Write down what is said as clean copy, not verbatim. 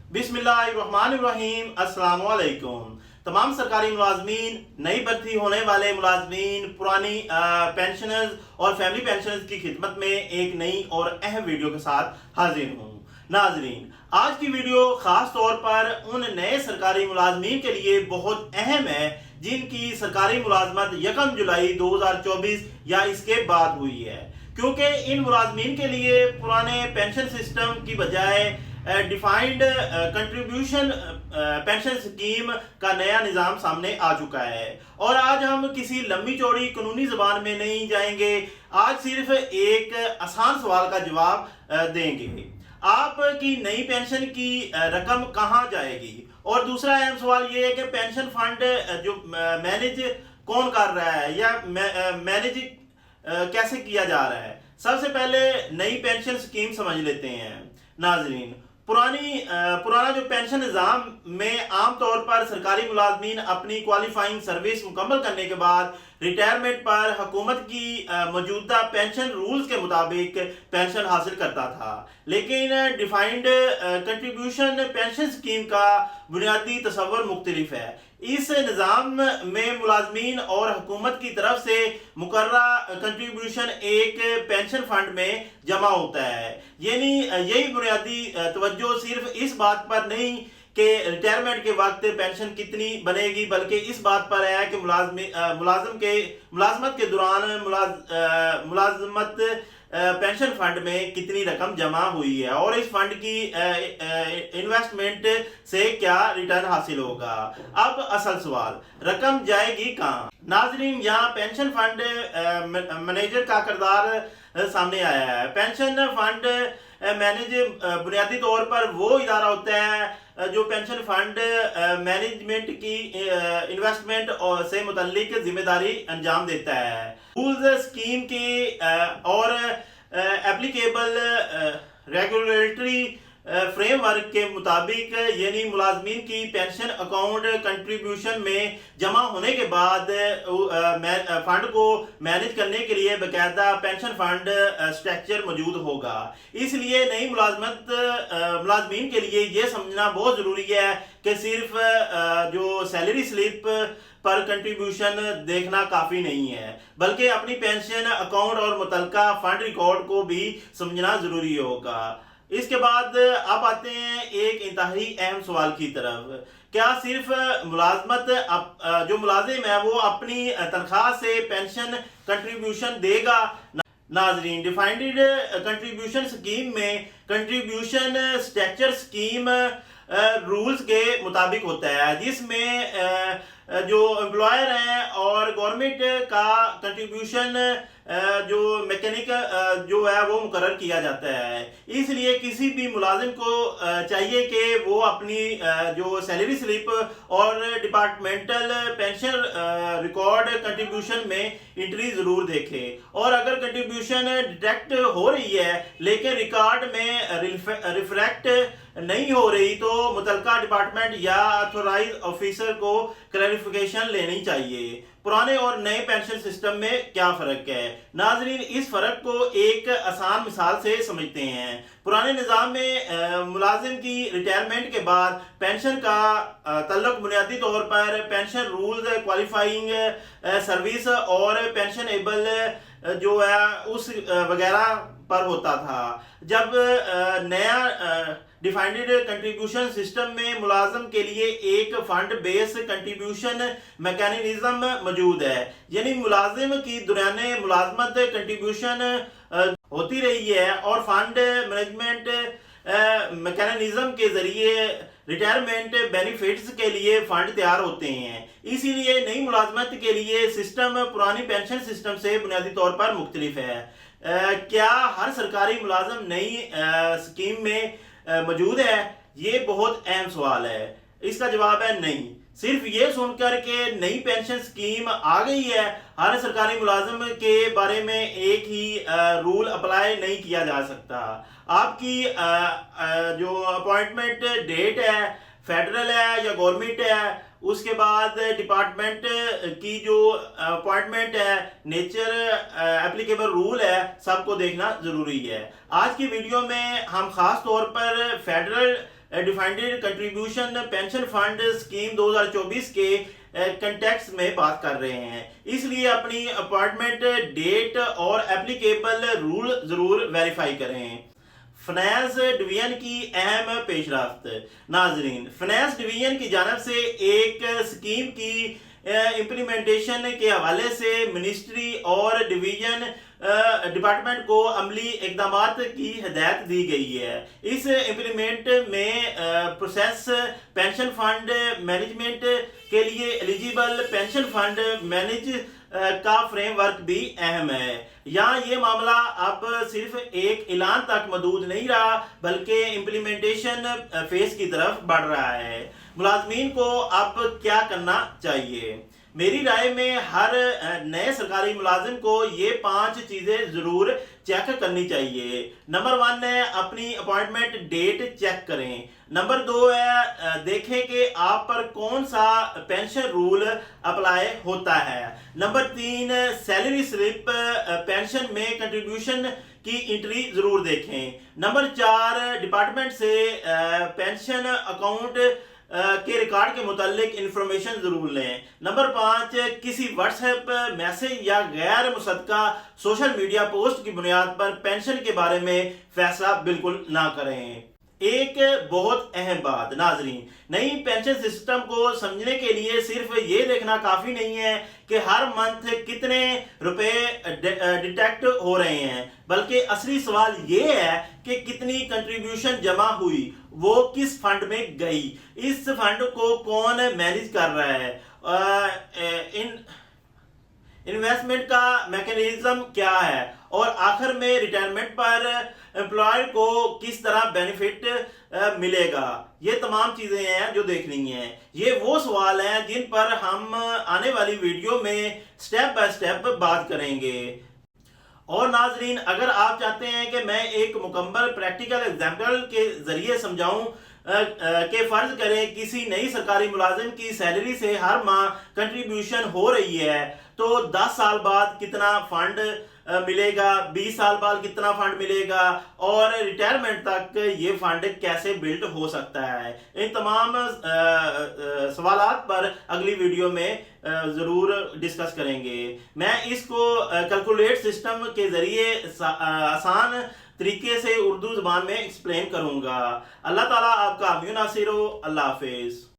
बिस्मिल्लाहिर्रहमानिर्रहीम। अस्सलाम वालेकुम। तमाम सरकारी मुलाजमीन, नई भर्ती होने वाले मुलाजमीन, पुरानी पेंशनर्स और फैमिली पेंशनर्स की खिदमत में एक नई और अहम वीडियो के साथ हाजिर हूँ। नाजरीन, आज की वीडियो खास तौर पर उन नए सरकारी मुलाजमीन के लिए बहुत अहम है जिनकी सरकारी मुलाजमत 1 जुलाई 2024 या इसके बाद हुई है, क्योंकि इन मुलाजमीन के लिए पुराने पेंशन सिस्टम की बजाय डिफाइंड कंट्रीब्यूशन पेंशन स्कीम का नया निज़ाम सामने आ चुका है। और आज हम किसी लंबी चौड़ी कानूनी ज़बान में नहीं जाएंगे, आज सिर्फ एक आसान सवाल का जवाब देंगे। आपकी नई पेंशन की रकम कहाँ जाएगी? और दूसरा अहम सवाल ये है कि पेंशन फंड जो मैनेज कौन कर रहा है या मैनेज कैसे किया जा रहा है। सबसे पहले नई पेंशन स्कीम समझ लेते हैं। नाजरीन, पुराना जो पेंशन निज़ाम में आमतौर पर सरकारी मुलाजमीन अपनी क्वालिफाइंग सर्विस मुकम्मल करने के बाद रिटायरमेंट पर हुकूमत की मौजूदा पेंशन रूल्स के मुताबिक पेंशन हासिल करता था, लेकिन डिफाइंड कंट्रीब्यूशन पेंशन स्कीम का बुनियादी तस्वर मुख्तलिफ है। इस निज़ाम में मुलाजमीन और हुकूमत की तरफ से मुकर्रा कंट्रीब्यूशन एक पेंशन फंड में जमा होता है। यानी यही बुनियादी तवज्जो सिर्फ इस बात पर नहीं कि रिटायरमेंट के वक्त पेंशन कितनी बनेगी, बल्कि इस बात पर है कि मुलाजमत के दौरान मुलाजमत पेंशन फंड में कितनी रकम जमा हुई है और इस फंड की इन्वेस्टमेंट से क्या रिटर्न हासिल होगा। अब असल सवाल, रकम जाएगी कहाँ? नाजरीन, यहाँ पेंशन फंड मैनेजर का किरदार सामने आया है। पेंशन फंड मैनेज बुनियादी तौर पर वो इदारा होता है जो पेंशन फंड मैनेजमेंट की इन्वेस्टमेंट से मुतल्लिक जिम्मेदारी अंजाम देता है। रूल्स स्कीम की और एप्लीकेबल रेगुलेटरी फ्रेमवर्क के मुताबिक, यानी मुलाजमीन की पेंशन अकाउंट कंट्रीब्यूशन में जमा होने के बाद फंड को मैनेज करने के लिए बाकायदा पेंशन फंड स्ट्रक्चर मौजूद होगा। इसलिए नई मुलाजमीन के लिए ये समझना बहुत ज़रूरी है कि सिर्फ जो सैलरी स्लिप पर कंट्रीब्यूशन देखना काफ़ी नहीं है, बल्कि अपनी पेंशन अकाउंट और मुतलका फंड रिकॉर्ड को भी समझना ज़रूरी होगा। इसके बाद अब आते हैं एक इंतहाई अहम सवाल की तरफ। क्या सिर्फ जो मुलाजिम है वो अपनी तनख्वाह से पेंशन कंट्रीब्यूशन देगा? नाजरीन, डिफाइंड कंट्रीब्यूशन स्कीम में कंट्रीब्यूशन स्ट्रक्चर स्कीम रूल्स के मुताबिक होता है, जिसमें जो एम्प्लॉयर हैं और गवर्नमेंट का कंट्रीब्यूशन जो मैकेनिक जो है वो मुकर्रर किया जाता है। इसलिए किसी भी मुलाजिम को चाहिए कि वो अपनी जो सैलरी स्लिप और डिपार्टमेंटल पेंशन रिकॉर्ड कंट्रीब्यूशन में एंट्री ज़रूर देखे, और अगर कंट्रीब्यूशन डिटेक्ट हो रही है लेकिन रिकॉर्ड में रिफ्लेक्ट नहीं हो रही तो मुतलका डिपार्टमेंट या अथोराइज ऑफिसर को क्लैरिफिकेशन लेनी चाहिए। पुराने और नए पेंशन सिस्टम में क्या फ़र्क है? नाजरीन, इस फ़र्क को एक आसान मिसाल से समझते हैं। पुराने निज़ाम में मुलाजिम की रिटायरमेंट के बाद पेंशन का तल्लुक बुनियादी तौर पर पेंशन रूल्स, क्वालिफाइंग सर्विस और पेंशन एबल जो है उस वगैरह पर होता था। जब नया डिफाइंड कंट्रीब्यूशन सिस्टम में मुलाजम के लिए एक फंड बेस कंट्रीब्यूशन मैकेनिज्म मौजूद है, यानी मुलाजिम की दौराने मुलाजमत कंट्रीब्यूशन होती रही है और फंड मैनेजमेंट मैकेनिज्म के जरिए रिटायरमेंट बेनिफिट्स के लिए फंड तैयार होते हैं। इसीलिए नई मुलाजमत के लिए सिस्टम पुरानी पेंशन सिस्टम से बुनियादी तौर पर मुख्तलिफ है। क्या हर सरकारी मुलाजम नई स्कीम में मौजूद है? ये बहुत अहम सवाल है। इसका जवाब है नहीं। सिर्फ ये सुनकर के नई पेंशन स्कीम आ गई है, हर सरकारी मुलाजिम के बारे में एक ही रूल अप्लाई नहीं किया जा सकता। आपकी जो अपॉइंटमेंट डेट है, फेडरल है या गवर्नमेंट है, उसके बाद डिपार्टमेंट की जो अपॉइंटमेंट है, नेचर एप्लीकेबल रूल है, सबको देखना जरूरी है। आज की वीडियो में हम खास तौर पर federal defined contribution pension fund scheme 2024 के कंटेक्स्ट में बात कर रहे हैं, इसलिए अपनी अपॉइंटमेंट डेट और एप्लीकेबल रूल जरूर वेरीफाई करें। फाइनेंस डिवीजन की अहम पेशरफ्त। नाजरीन, फाइनेंस डिवीजन की जानब से एक स्कीम की इम्प्लीमेंटेशन के हवाले से मिनिस्ट्री और डिवीजन डिपार्टमेंट को अमली इकदामात की हिदायत दी गई है। इस इम्प्लीमेंट में प्रोसेस पेंशन फंड मैनेजमेंट के लिए एलिजिबल पेंशन फंड मैनेज का फ्रेमवर्क भी अहम है। यहाँ ये मामला अब सिर्फ एक ऐलान तक महदूद नहीं रहा, बल्कि इम्प्लीमेंटेशन फेज की तरफ बढ़ रहा है। मुलाजमीन को अब क्या करना चाहिए? मेरी राय में हर नए सरकारी मुलाजिम को ये 5 चीजें जरूर चेक करनी चाहिए। नंबर 1 है अपनी अपॉइंटमेंट डेट चेक करें। नंबर 2 है देखें कि आप पर कौन सा पेंशन रूल अप्लाई होता है। नंबर 3 सैलरी स्लिप पेंशन में कंट्रीब्यूशन की एंट्री जरूर देखें। नंबर 4 डिपार्टमेंट से पेंशन अकाउंट के रिकॉर्ड के मुतालिक इंफॉर्मेशन जरूर लें। नंबर 5 किसी व्हाट्सएप मैसेज या गैर मुसद्दका सोशल मीडिया पोस्ट की बुनियाद पर पेंशन के बारे में फैसला बिल्कुल ना करें। एक बहुत अहम बात नाजरीन, नई पेंशन सिस्टम को समझने के लिए सिर्फ ये देखना काफी नहीं है कि हर मंथ कितने रुपए डिटेक्ट हो रहे हैं, बल्कि असली सवाल ये है कि कितनी कंट्रीब्यूशन जमा हुई, वो किस फंड में गई, इस फंड को कौन मैनेज कर रहा है, इन्वेस्टमेंट का मैकेनिज्म क्या है, और आखिर में रिटायरमेंट पर एम्प्लॉयर को किस तरह बेनिफिट मिलेगा। ये तमाम चीजें हैं जो देखनी है। ये वो सवाल हैं जिन पर हम आने वाली वीडियो में स्टेप बाय स्टेप बात करेंगे। और नाजरीन, अगर आप चाहते हैं कि मैं एक मुकम्मल प्रैक्टिकल एग्जाम्पल के जरिए समझाऊं कि फर्ज करें किसी नई सरकारी मुलाजिम की सैलरी से हर माह कंट्रीब्यूशन हो रही है, तो 10 साल बाद कितना फंड मिलेगा, 20 साल बाद कितना फंड मिलेगा, और रिटायरमेंट तक ये फंड कैसे बिल्ड हो सकता है। इन तमाम सवालात पर अगली वीडियो में ज़रूर डिस्कस करेंगे। मैं इसको कैलकुलेट सिस्टम के ज़रिए आसान तरीके से उर्दू ज़बान में एक्सप्लेन करूँगा। अल्लाह ताला आपका अमीन नासिर हो। अल्लाह हाफिज़।